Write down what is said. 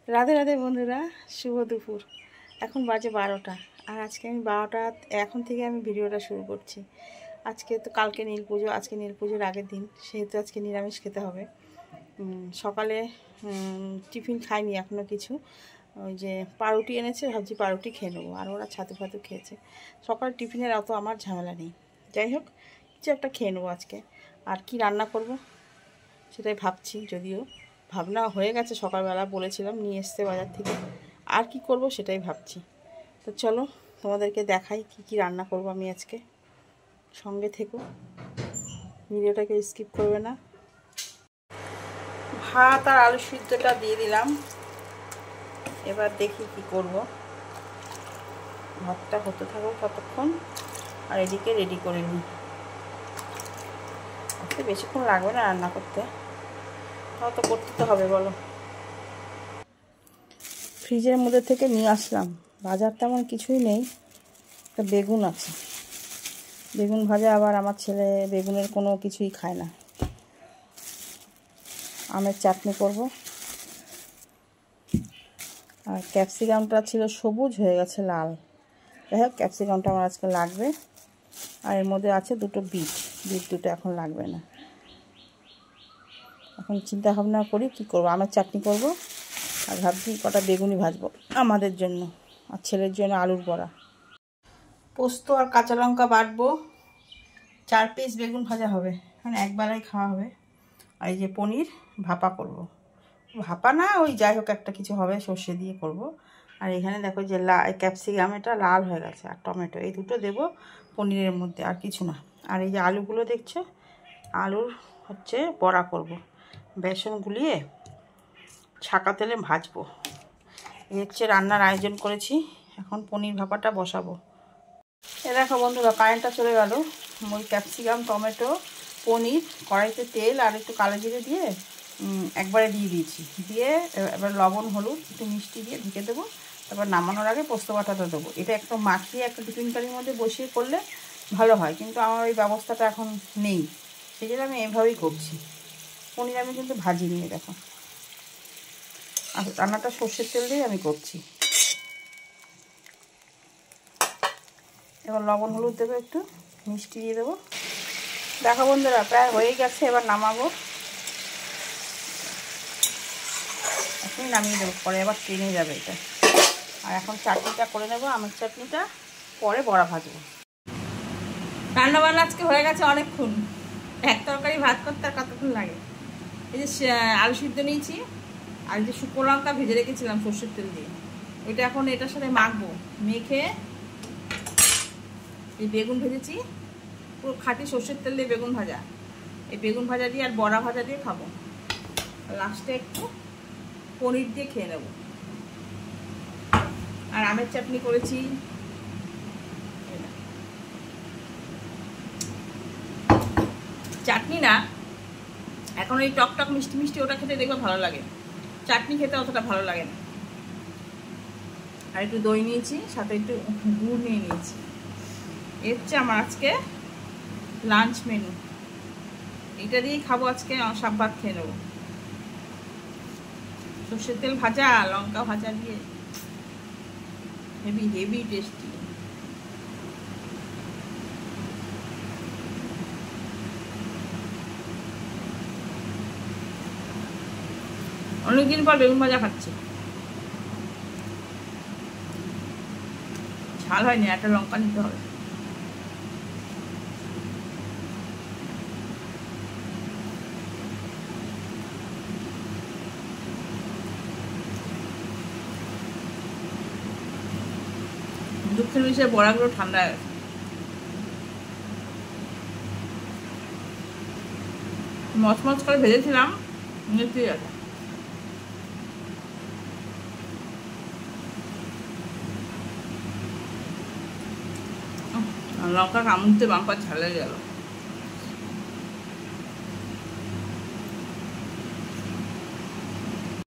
রাধে রাধে বন্ধুরা, শুভ দুপুর। এখন বাজে 12টা। আর আজকে আমি 12টা এখন থেকে আমি ভিডিওটা শুরু করছি। আজকে তো কালকে নীল পুজো, আজকে নীল পুজোর আগের দিন, সেহেতু আজকে নিরামিষ খেতে হবে। সকালে টিফিন খাইনি এখনও কিছু। ওই যে পাউরুটি এনেছে, ভাবছি পাউরুটি খেয়ে নেবো। আর ওরা ছাতু ফাতু খেয়েছে। সকালে টিফিনের অত আমার ঝামেলা নেই। যাই হোক, কিছু একটা খেয়ে নেবো আজকে। আর কি রান্না করব সেটাই ভাবছি। যদিও ভাবনা হয়ে গেছে, সকালবেলা বলেছিলাম নিয়ে এসতে বাজার থেকে। আর কি করব সেটাই ভাবছি। তো চলো তোমাদেরকে দেখাই কি কি রান্না করব আমি আজকে। সঙ্গে থেকো, ভিডিওটাকে স্কিপ করবে না। ভাত আর আলু সিদ্ধটা দিয়ে দিলাম। এবার দেখি কি করব। ভাতটা হতে থাকো কতক্ষণ, আর এদিকে রেডি করে নিই। আজকে বেশিক্ষণ লাগবে না রান্না করতে, তাও তো করতে তো হবে বলো। ফ্রিজের মধ্যে থেকে নিয়ে আসলাম, বাজার তেমন কিছুই নেই। একটা বেগুন আছে, বেগুন ভাজা। আবার আমার ছেলে বেগুনের কোনো কিছুই খায় না। আমের চাটনি করব। আর ক্যাপসিকামটা ছিল সবুজ, হয়ে গেছে লাল। যাই হোক, ক্যাপসিকামটা আমার আজকে লাগবে। আর এর মধ্যে আছে দুটো বিট দুটো এখন লাগবে না। এখন চিন্তা ভাবনা করি কি করব। আমের চাটনি করব, আর ভাবছি কটা বেগুনি ভাজবো আমাদের জন্য, আর ছেলের জন্য আলুর বড়া। পোস্ত আর কাঁচা লঙ্কা বাটবো। 4 পিস বেগুন ভাজা হবে, মানে একবেলাই খাওয়া হবে। আর এই যে পনির ভাপা করব। ভাপা না, ওই যাই হোক একটা কিছু হবে, সর্ষে দিয়ে করব। আর এখানে দেখো যে ক্যাপসিকাম, এটা লাল হয়ে গেছে, আর টমেটো, এই দুটো দেবো পনিরের মধ্যে, আর কিছু না। আর এই যে আলুগুলো দেখছো, আলুর হচ্ছে বড়া করব। বেসন গুলিয়ে ছাকা তেলে ভাজবো। এই হচ্ছে রান্নার আয়োজন করেছি। এখন পনির ভাপাটা বসাবো। এ দেখো বন্ধুরা, কারেন্টটা চলে গেল। ওই ক্যাপসিকাম, টমেটো, পনির, কড়াইতে তেল আর একটু কালো জিরে দিয়ে একবারে দিয়ে দিয়েছি। দিয়ে এবার লবণ, হলুদ, একটু মিষ্টি দিয়ে ঢেকে দেবো। তারপর নামানোর আগে পোস্ত বাটাটা দেবো। এটা একটু মাখিয়ে একটা টিফিন কারির মধ্যে বসিয়ে করলে ভালো হয়, কিন্তু আমার ওই ব্যবস্থাটা এখন নেই। সেই জন্য আমি এভাবেই করছি। পনির আমি কিন্তু ভাজিনি, দেখো। আর রান্নাটা সর্ষের তেল দিয়ে আমি করছি। এবার লবণ, হলুদ দেবো, একটু মিষ্টি দিয়ে দেবো। দেখো বন্ধুরা, প্রায় হয়ে গেছে। এবার নামাবো। এখনই নামিয়ে দেবো, পরে আবার টেনে যাবে এটা। আর এখন চাটনিটা করে নেবো, আমের চাটনিটা, পরে বড়া ভাজবো। রান্নাবান্না আজকে হয়ে গেছে অনেকক্ষণ। এক তরকারি ভাত করতে আর কতক্ষণ লাগে। এই যে আলু সিদ্ধ নিয়েছি, আর এই যে শুকনো লঙ্কা ভেজে রেখেছিলাম সর্ষের তেল দিয়ে, ওইটা এখন এটার সাথে মাখবো। মেখে এই বেগুন ভেজেছি, পুরো খাঁটি সর্ষের তেল দিয়ে বেগুন ভাজা। এই বেগুন ভাজা দিয়ে আর বড়া ভাজা দিয়ে খাবো। লাস্টে একটু পনির দিয়ে খেয়ে নেব। আর আমের চাটনি করেছি। চাটনি না, এখন ওই টকটক মিষ্টি মিষ্টি ওটা খেতে দেখবে ভালো লাগে, চাটনি খেতে অতটা ভালো লাগে না। আর একটু দই নিয়েছি, সাথে একটু গুড় নিয়ে নিয়েছি। এর হচ্ছে আমার আজকে লাঞ্চ মেনু। এটা দিয়েই খাবো আজকে, সব ভাত খেয়ে নেবো। সর্ষের তেল ভাজা, লঙ্কা ভাজা দিয়ে হেভি হেভি টেস্টি। অনেকদিন পর বেগুন ভাজা খাচ্ছি। ঝাল হয়নি, একটা লঙ্কা নিতে হবে। দুঃখের বিষয়ে বড়াগুলো ঠান্ডা হয়ে গেছে। মচমচ করে ভেজেছিলাম, ঠিক আছে। লঙ্কা কামড়তে বাম্পার ঝাল লেগে গেল।